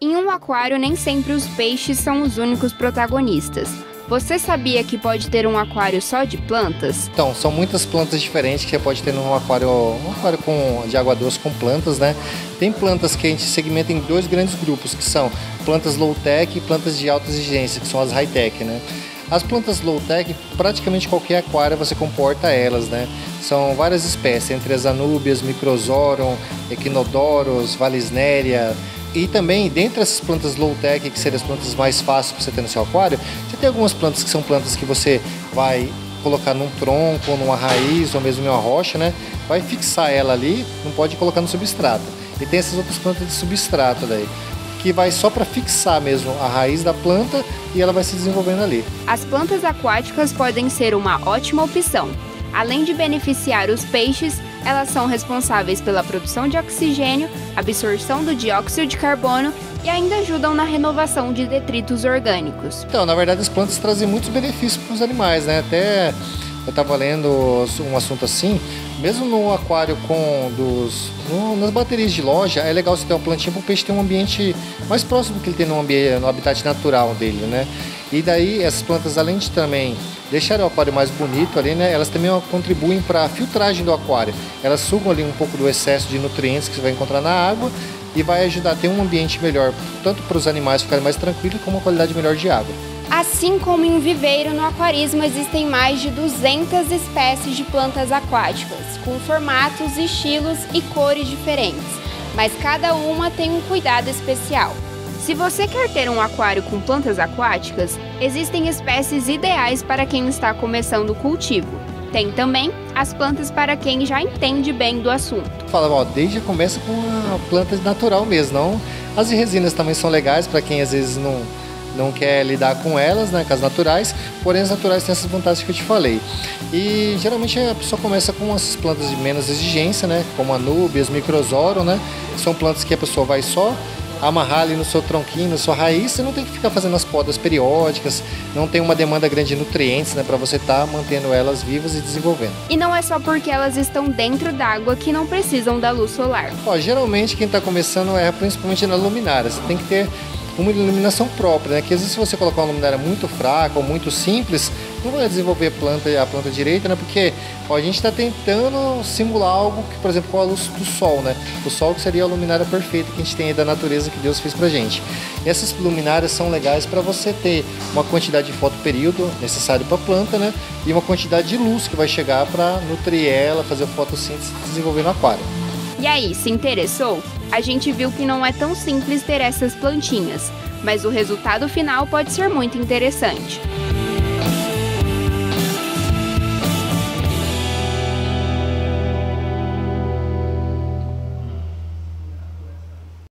Em um aquário, nem sempre os peixes são os únicos protagonistas. Você sabia que pode ter um aquário só de plantas? Então, são muitas plantas diferentes que você pode ter num aquário, de água doce com plantas, né? Tem plantas que a gente segmenta em dois grandes grupos, que são plantas low-tech e plantas de alta exigência, que são as high-tech, né? As plantas low-tech, praticamente qualquer aquário você comporta elas, né? São várias espécies, entre as anúbias, microzoron, equinodoros, valisneria. E também, dentre essas plantas low-tech, que seriam as plantas mais fáceis para você ter no seu aquário, você tem algumas plantas que são plantas que você vai colocar num tronco, numa raiz, ou mesmo em uma rocha, né? Vai fixar ela ali, não pode colocar no substrato. E tem essas outras plantas de substrato daí, que vai só para fixar mesmo a raiz da planta e ela vai se desenvolvendo ali. As plantas aquáticas podem ser uma ótima opção. Além de beneficiar os peixes, elas são responsáveis pela produção de oxigênio, absorção do dióxido de carbono e ainda ajudam na renovação de detritos orgânicos. Então, na verdade, as plantas trazem muitos benefícios para os animais, né? Até eu estava lendo um assunto assim, mesmo no aquário nas baterias de loja, é legal você ter uma plantinha para o peixe ter um ambiente mais próximo do que ele tem no habitat natural dele, né? E daí essas plantas, além de também deixarem o aquário mais bonito ali, né? Elas também contribuem para a filtragem do aquário. Elas sugam ali um pouco do excesso de nutrientes que você vai encontrar na água e vai ajudar a ter um ambiente melhor, tanto para os animais ficarem mais tranquilos, como uma qualidade melhor de água. Assim como em viveiro, no aquarismo existem mais de 200 espécies de plantas aquáticas, com formatos, estilos e cores diferentes, mas cada uma tem um cuidado especial. Se você quer ter um aquário com plantas aquáticas, existem espécies ideais para quem está começando o cultivo. Tem também as plantas para quem já entende bem do assunto. Desde começa com a planta natural mesmo, não? As de resinas também são legais para quem às vezes não quer lidar com elas, né, com as naturais, porém as naturais têm essas vantagens que eu te falei. E geralmente a pessoa começa com essas plantas de menos exigência, né, como anúbias, microzoron, né, são plantas que a pessoa vai só amarrar ali no seu tronquinho, na sua raiz, você não tem que ficar fazendo as podas periódicas, não tem uma demanda grande de nutrientes, né, para você estar mantendo elas vivas e desenvolvendo. E não é só porque elas estão dentro d'água que não precisam da luz solar. Geralmente quem está começando principalmente na luminária, você tem que ter uma iluminação própria, né? Que às vezes se você colocar uma luminária muito fraca ou muito simples, não vai desenvolver a planta direita, né? Porque a gente está tentando simular algo que, por exemplo, com a luz do sol, né? O sol que seria a luminária perfeita que a gente tem aí da natureza que Deus fez pra gente. E essas luminárias são legais para você ter uma quantidade de fotoperíodo necessário para a planta, né? E uma quantidade de luz que vai chegar para nutrir ela, fazer a fotossíntese e desenvolver no aquário. E aí, se interessou? A gente viu que não é tão simples ter essas plantinhas, mas o resultado final pode ser muito interessante.